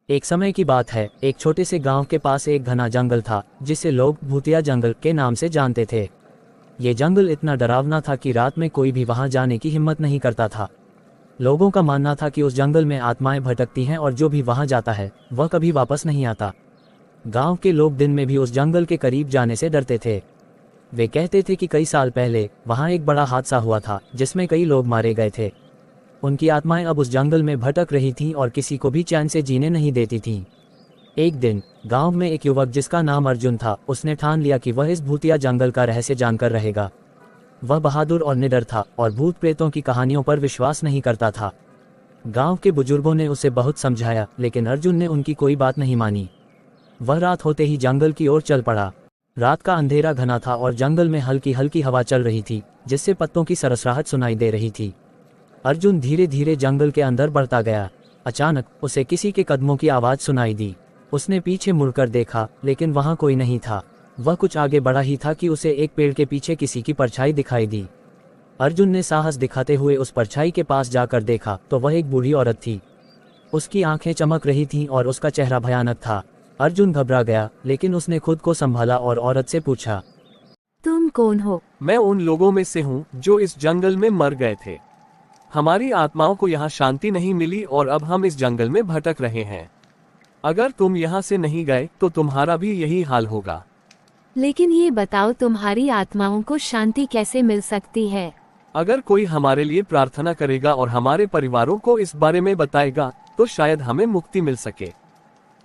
एक समय की बात है, एक छोटे से गांव के पास एक घना जंगल था जिसे लोग भूतिया जंगल के नाम से जानते थे। ये जंगल इतना डरावना था कि रात में कोई भी वहां जाने की हिम्मत नहीं करता था। लोगों का मानना था कि उस जंगल में आत्माएं भटकती हैं और जो भी वहां जाता है वह कभी वापस नहीं आता। गांव के लोग दिन में भी उस जंगल के करीब जाने से डरते थे। वे कहते थे कि कई साल पहले वहां एक बड़ा हादसा हुआ था जिसमें कई लोग मारे गए थे। उनकी आत्माएं अब उस जंगल में भटक रही थीं और किसी को भी चैन से जीने नहीं देती थीं। एक दिन गांव में एक युवक जिसका नाम अर्जुन था, उसने ठान लिया कि वह इस भूतिया जंगल का रहस्य जानकर रहेगा। वह बहादुर और निडर था और भूत प्रेतों की कहानियों पर विश्वास नहीं करता था। गांव के बुजुर्गों ने उसे बहुत समझाया, लेकिन अर्जुन ने उनकी कोई बात नहीं मानी। वह रात होते ही जंगल की ओर चल पड़ा। रात का अंधेरा घना था और जंगल में हल्की हल्की हवा चल रही थी जिससे पत्तों की सरसराहट सुनाई दे रही थी। अर्जुन धीरे धीरे जंगल के अंदर बढ़ता गया। अचानक उसे किसी के कदमों की आवाज सुनाई दी। उसने पीछे मुड़कर देखा, लेकिन वहां कोई नहीं था। वह कुछ आगे बढ़ा ही था कि उसे एक पेड़ के पीछे किसी की परछाई दिखाई दी। अर्जुन ने साहस दिखाते हुए उस परछाई के पास जाकर देखा तो वह एक बूढ़ी औरत थी। उसकी आंखें चमक रही थीं और उसका चेहरा भयानक था। अर्जुन घबरा गया, लेकिन उसने खुद को संभाला और औरत से पूछा, तुम कौन हो? मैं उन लोगों में से हूँ जो इस जंगल में मर गए थे। हमारी आत्माओं को यहाँ शांति नहीं मिली और अब हम इस जंगल में भटक रहे हैं। अगर तुम यहाँ से नहीं गए तो तुम्हारा भी यही हाल होगा। लेकिन ये बताओ, तुम्हारी आत्माओं को शांति कैसे मिल सकती है? अगर कोई हमारे लिए प्रार्थना करेगा और हमारे परिवारों को इस बारे में बताएगा तो शायद हमें मुक्ति मिल सके।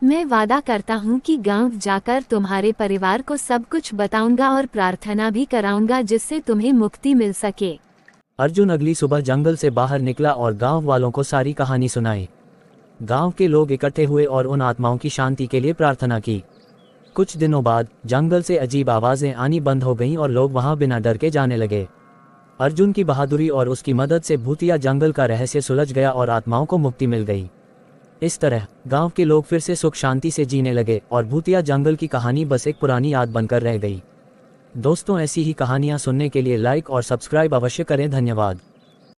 मैं वादा करता हूँ कि गांव जाकर तुम्हारे परिवार को सब कुछ बताऊंगा और प्रार्थना भी कराऊंगा जिससे तुम्हें मुक्ति मिल सके। अर्जुन अगली सुबह जंगल से बाहर निकला और गांव वालों को सारी कहानी सुनाई। गांव के लोग इकट्ठे हुए और उन आत्माओं की शांति के लिए प्रार्थना की। कुछ दिनों बाद जंगल से अजीब आवाजें आनी बंद हो गईं और लोग वहां बिना डर के जाने लगे। अर्जुन की बहादुरी और उसकी मदद से भूतिया जंगल का रहस्य सुलझ गया और आत्माओं को मुक्ति मिल गई। इस तरह गांव के लोग फिर से सुख शांति से जीने लगे और भूतिया जंगल की कहानी बस एक पुरानी याद बनकर रह गई। दोस्तों, ऐसी ही कहानियां सुनने के लिए लाइक और सब्सक्राइब अवश्य करें। धन्यवाद।